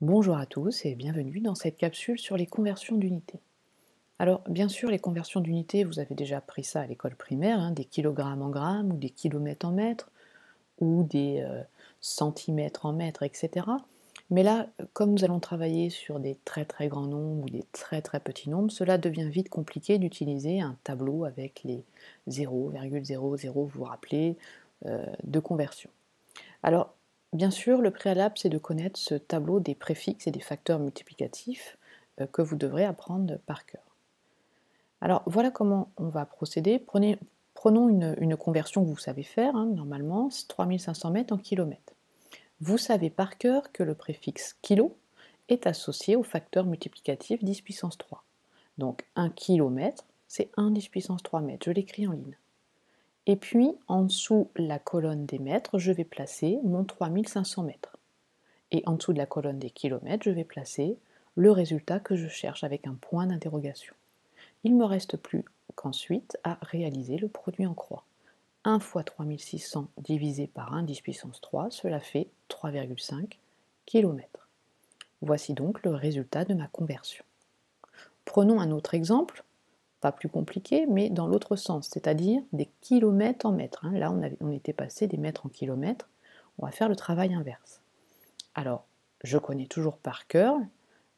Bonjour à tous et bienvenue dans cette capsule sur les conversions d'unités. Alors bien sûr les conversions d'unités, vous avez déjà appris ça à l'école primaire, des kilogrammes en grammes ou des kilomètres en mètres ou des centimètres en mètres, etc. Mais là, comme nous allons travailler sur des très très grands nombres ou des très très petits nombres, cela devient vite compliqué d'utiliser un tableau avec les 0,00, vous vous rappelez, de conversion. Alors, bien sûr, le préalable, c'est de connaître ce tableau des préfixes et des facteurs multiplicatifs que vous devrez apprendre par cœur. Alors, voilà comment on va procéder. Prenons une conversion que vous savez faire, normalement, c'est 3500 mètres en kilomètres. Vous savez par cœur que le préfixe kilo est associé au facteur multiplicatif 10 puissance 3. Donc, 1 kilomètre, c'est 1 10 puissance 3 mètres. Je l'écris en ligne. Et puis, en dessous la colonne des mètres, je vais placer mon 3500 mètres. Et en dessous de la colonne des kilomètres, je vais placer le résultat que je cherche avec un point d'interrogation. Il ne me reste plus qu'ensuite à réaliser le produit en croix. 1 fois 3600 divisé par 1 10 puissance 3, cela fait 3,5 km. Voici donc le résultat de ma conversion. Prenons un autre exemple, pas plus compliqué, mais dans l'autre sens, c'est-à-dire des kilomètres en mètres. Là, on était passé des mètres en kilomètres. On va faire le travail inverse. Alors, je connais toujours par cœur,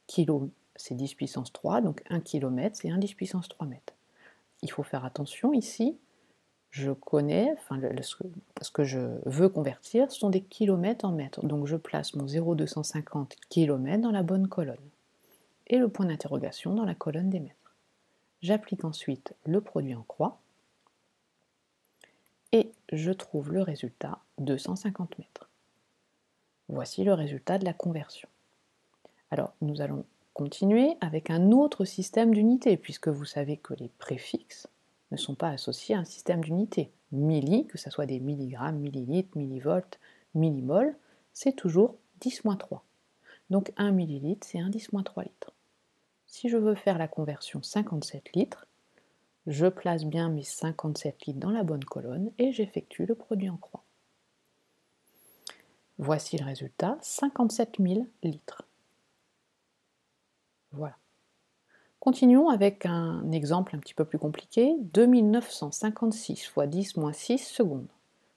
kilo c'est 10 puissance 3, donc 1 km c'est 1 10 puissance 3 mètres. Il faut faire attention ici, je connais, ce que je veux convertir, ce sont des kilomètres en mètres, donc je place mon 0,250 km dans la bonne colonne, et le point d'interrogation dans la colonne des mètres. J'applique ensuite le produit en croix, et je trouve le résultat 250 mètres. Voici le résultat de la conversion. Alors, nous allons continuer avec un autre système d'unités, puisque vous savez que les préfixes ne sont pas associés à un système d'unités. Milli, que ce soit des milligrammes, millilitres, millivolts, millimol, c'est toujours 10-3. Donc 1 millilitre, c'est 1 10-3 litres. Si je veux faire la conversion 57 litres, je place bien mes 57 litres dans la bonne colonne et j'effectue le produit en croix. Voici le résultat, 57 000 litres. Voilà. Continuons avec un exemple un petit peu plus compliqué, 2956 fois 10 moins 6 secondes.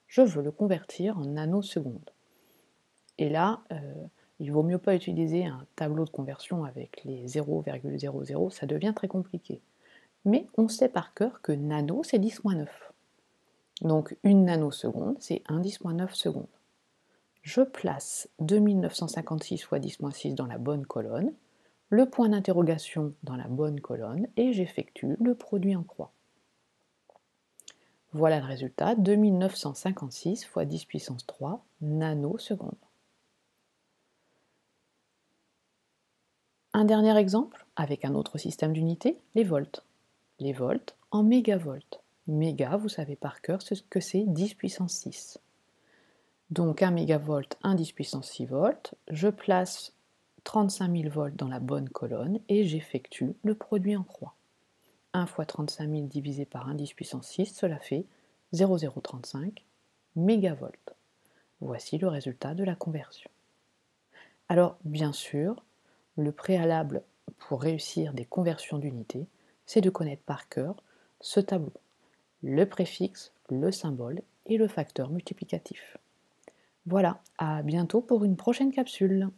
Je veux le convertir en nanosecondes. Et là, il ne vaut mieux pas utiliser un tableau de conversion avec les 0,00, ça devient très compliqué. Mais on sait par cœur que nano, c'est 10 moins 9. Donc une nanoseconde, c'est 1 10 moins 9 secondes. Je place 2956 fois 10 moins 6 dans la bonne colonne, le point d'interrogation dans la bonne colonne et j'effectue le produit en croix. Voilà le résultat, 2956 fois 10 puissance 3 nanosecondes. Un dernier exemple avec un autre système d'unités, les volts. Les volts en mégavolt. Méga, vous savez par cœur ce que c'est 10 puissance 6. Donc 1 mégavolt, 1 10 puissance 6 volts. Je place 35 000 volts dans la bonne colonne et j'effectue le produit en croix. 1 fois 35 000 divisé par 1 10 puissance 6, cela fait 0,035 mégavolt. Voici le résultat de la conversion. Alors, bien sûr, le préalable pour réussir des conversions d'unités, c'est de connaître par cœur ce tableau, le préfixe, le symbole et le facteur multiplicatif. Voilà, à bientôt pour une prochaine capsule.